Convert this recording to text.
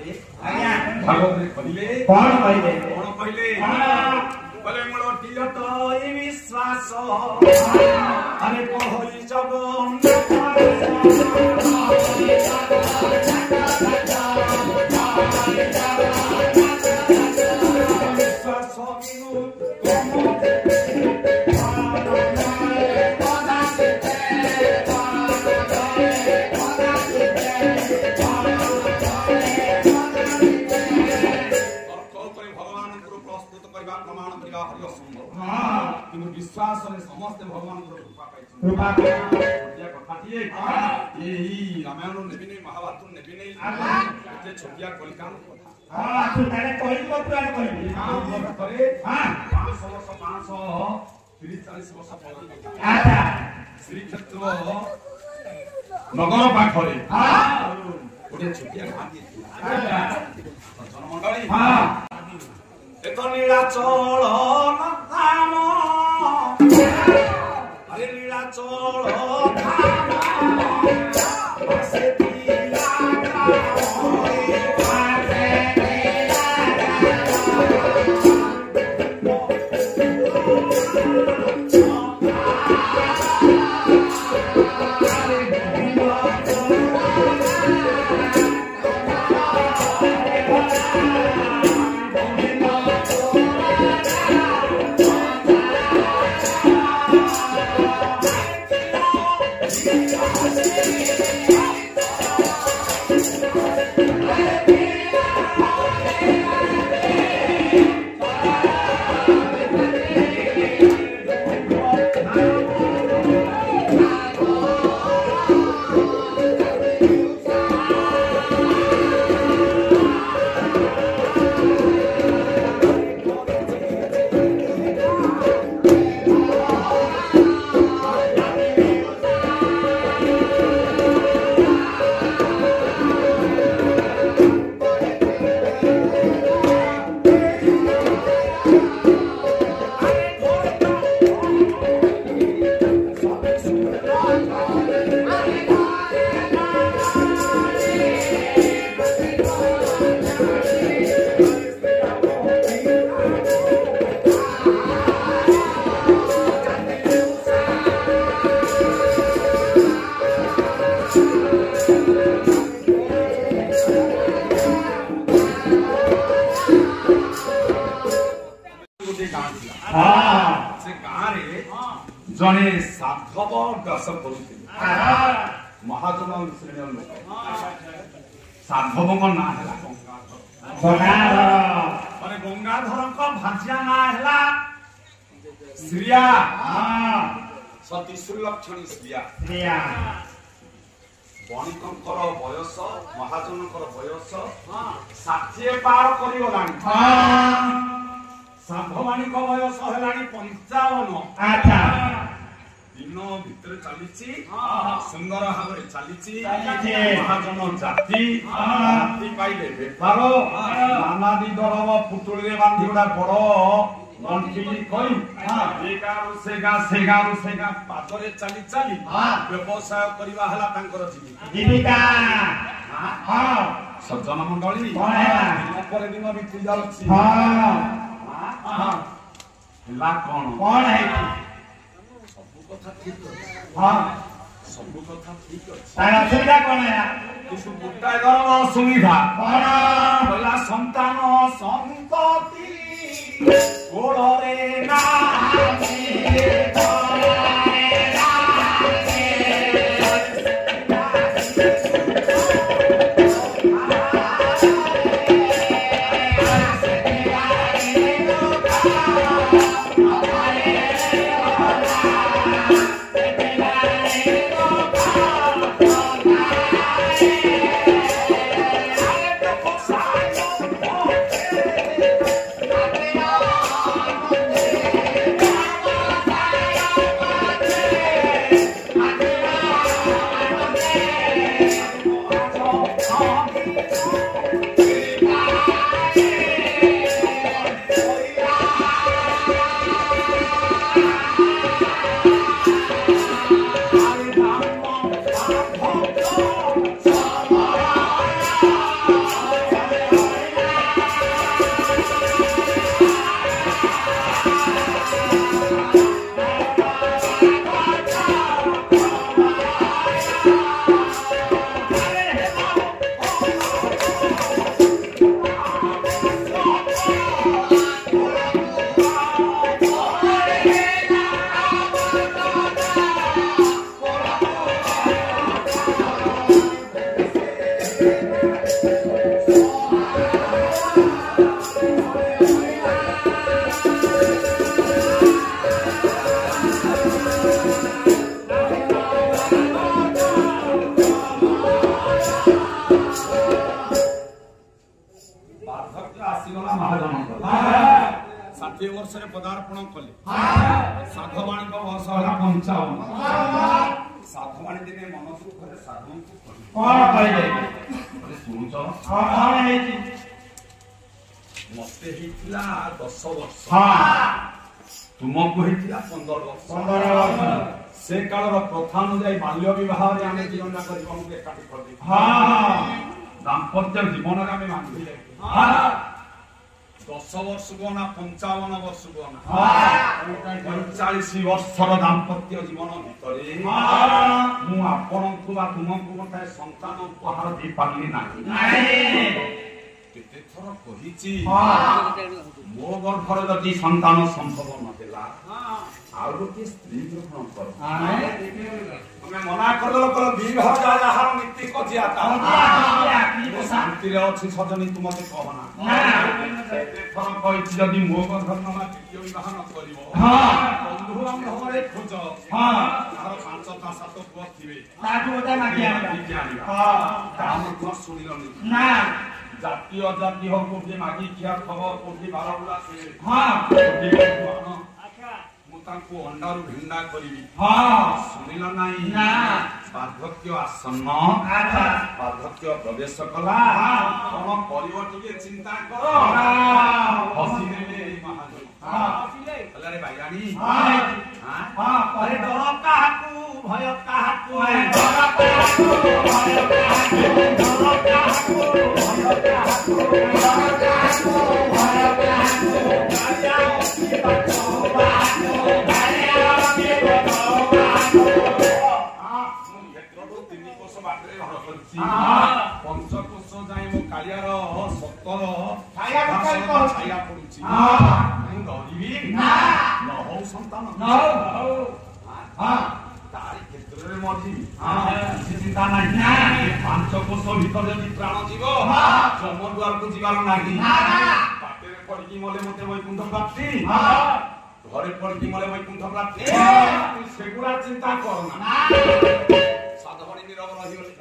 भागवत खोलिले कौन कहले बोले मोर टिलट ई विश्वास अरे कोहली जगन विश्वास बिनु কিন্তু বিশ্বাসরে সমস্তে ভগবানଙ୍କର কৃপা পাইছেন কৃপা ଛୋଟିଆ କଥାଟିଏ ଏହି ରାମାୟଣ ନେବି ନେଇ ମହାଭାରତ ନେବି ନେଇ ଏତେ ଛୋଟିଆ କଲିକାନ କଥା ହଁ ତୁ ତାରେ କହିବ ପୁରାଣ କହିବି ଥରେ 500 ବର୍ଷ 530 ବର୍ଷ ଆଚ୍ଛା ଶ୍ରୀକ୍ଷେତ୍ର ନଗର ପାଖରେ ଗୋଟେ ଛୋଟିଆ ଗାଁ ଥିଲା ଜନମଣ୍ଡଳୀ ଏକ ନୀଳାଚଳ ଧାମ ଆରେ ନୀଳାଚଳ ଧାମ ଜଣେ ସାଧବ ଦାସ କରୁଥିଲେ ମହାଜନ ଶ୍ରେଣୀର ଲୋକ ସାଧବଙ୍କ ନାଁ ହେଲା ଗଙ୍ଗାଧର ଗଙ୍ଗାଧରଙ୍କ ଭାର୍ଯ୍ୟା ନାଁ ହେଲା ଶ୍ରିୟା ସତୀ ସୁଲକ୍ଷଣୀ ଶ୍ରିୟା ବଣିକଙ୍କର ବୟସ ମହାଜନଙ୍କର ବୟସ 60 ପାର କରିଗଲାଣି ସାଧବାଣୀଙ୍କ ବୟସ ହେଲାଣି 55 ଆଚ୍ଛା ଦିନ ଭିତରେ ଚାଲିଛି ସୁନ୍ଦର ଭାବରେ ଚାଲିଛି ମହାଜନ ଜାତି ପାଇଲେ ବେପାର ନାନାଦି ଦଳବ ପୁଟୁଳିରେ ବାନ୍ଧି ଗୋଟା ବଡ ଗଣ୍ଠି କରି ଏ ଗାଁରୁ ସେ ଗାଁ ପାଦରେ ଚାଲି ଚାଲି ବ୍ୟବସାୟ କରିବା ହେଲା ତାଙ୍କର ଜୀବିକା ସଜ୍ଜନ ମଣ୍ଡଳୀ ଦିନ ପରେ ଦିନ ବିତି ଯାଉଛି ହେଲା କଣ ହେଇଛି ସବୁ କଥା ଠିକ ଅଛି ସବୁ କଥା ଠିକ ଅଛି ତାର ଅସୁବିଧା କଣ ହେଲା କିନ୍ତୁ ଗୋଟାଏ ଧରଣ ଅସୁବିଧା କଣ ହେଲା ସନ୍ତାନ ସନ୍ତତି ଗୋଳରେ ନାହାନ୍ତି ଆସିଗଲା ମହାଜନଙ୍କର 60 ବର୍ଷରେ ପଦାର୍ପଣ କଲେ ସାଧବାଣୀଙ୍କ ବୟସ ହେଲା 55 ସାଧବାଣୀ ଦିନେ ମନ ଦୁଃଖରେ ସାଧୁଙ୍କୁ କହିଲେ କଣ କହିଲେ ଶୁଣୁଛ କଣ ହେଇଛି ମତେ ହେଇଥିଲା 10 ବର୍ଷ ହଁ ତୁମକୁ ହେଇଥିଲା 15 ବର୍ଷ 15 ବର୍ଷ ସେ କାଳର ପ୍ରଥା ଅନୁଯାୟୀ ବାଲ୍ୟ ବିବାହରେ ଆମେ ଜୀବନ ଯାକ ଜୀବନକୁ ଏକାଠି କରିଦେଇଛୁ ଦାମ୍ପତ୍ୟ ଜୀବନରେ ଆମେ ବାନ୍ଧିଲେ 10 ବର୍ଷକୁ ନା 55 ବର୍ଷକୁ ନା 45 ବର୍ଷର ଦାମ୍ପତ୍ୟ ଜୀବନ ଭିତରେ ମୁଁ ଆପଣଙ୍କୁ ବା ତୁମକୁ ଗୋଟାଏ ସନ୍ତାନ ଉପହାର ଦେଇପାରିଲି ନାହିଁ କେତେ ଥର କହିଛି ମୋ ଗର୍ଭରେ ଯଦି ସନ୍ତାନ ସମ୍ଭବ ନଥିଲା ଆଉ ଗୋଟିଏ ସ୍ତ୍ରୀ ଗ୍ରହଣ କର ତମେ ମନା କରିଦେଲ କର ବିବାହ ଯାହାର ନୀତି କଜିଆ ଶାନ୍ତିରେ ଅଛି ସଜନୀ ତୁ ମତେ କହନା ଥର କହିଛି ଯଦି ମୋ ଗର୍ଭରେ ନମା ଦ୍ୱିତୀୟ ବିବାହ ନ କରିବ ବନ୍ଧୁ ବାନ୍ଧବରେ ଖୋଜ ତାହାର 5ଟା 7 ପୁଅ ଥିବେ ତାହା ମଧ୍ୟ ଶୁଣିଲନି ଜାତି ଅଜାତି ହଉ କୋଉଠି ମାଗି ଖିଆ ଖବର କୋଉଠି ବାରବୁଲା ମୁଁ ତାଙ୍କୁ ଅଣ୍ଡାରୁ ଭିଣ୍ଡା କରିବି ଶୁଣିଲ ନାହିଁ ବାର୍ଦ୍ଧକ୍ୟ ଆସନ୍ନ ବାର୍ଦ୍ଧକ୍ୟ ପ୍ରବେଶ କଲା କଣ କରିବ ଟିକେ ଚିନ୍ତା କର ହସିଦେଲେ ମହାଜନ ହେଲାରେ ବାଇରାଣୀ ଡର କାହାକୁ ଭୟ କାହାକୁ ପଞ୍ଚକୋଷ ଯାଏ ମୋ କାଳିଆର ସତର ଛାୟା ପଡୁଛି ମୁଁ ଡରିବି ନ ହଉ ସନ୍ତାନ ତାରି କ୍ଷେତ୍ରରେ ମରିଯିବି କିଛି ଚିନ୍ତା ନାହିଁ 5 କୋଷ ଭିତରେ ଯଦି ପ୍ରାଣ ଯିବ ଯମ ଦୁଆରକୁ ଯିବାର ନାହିଁ ପାଟିରେ ପଡିକି ମଲେ ମତେ ବୈକୁଣ୍ଠ ପ୍ରାପ୍ତି ଘରେ ପଡିକି ମଲେ ବୈକୁଣ୍ଠ ପ୍ରାପ୍ତି ସେଗୁଡା ଚିନ୍ତା କରନା ସାଧବଣୀ ନୀରବ ରହିଗଲେ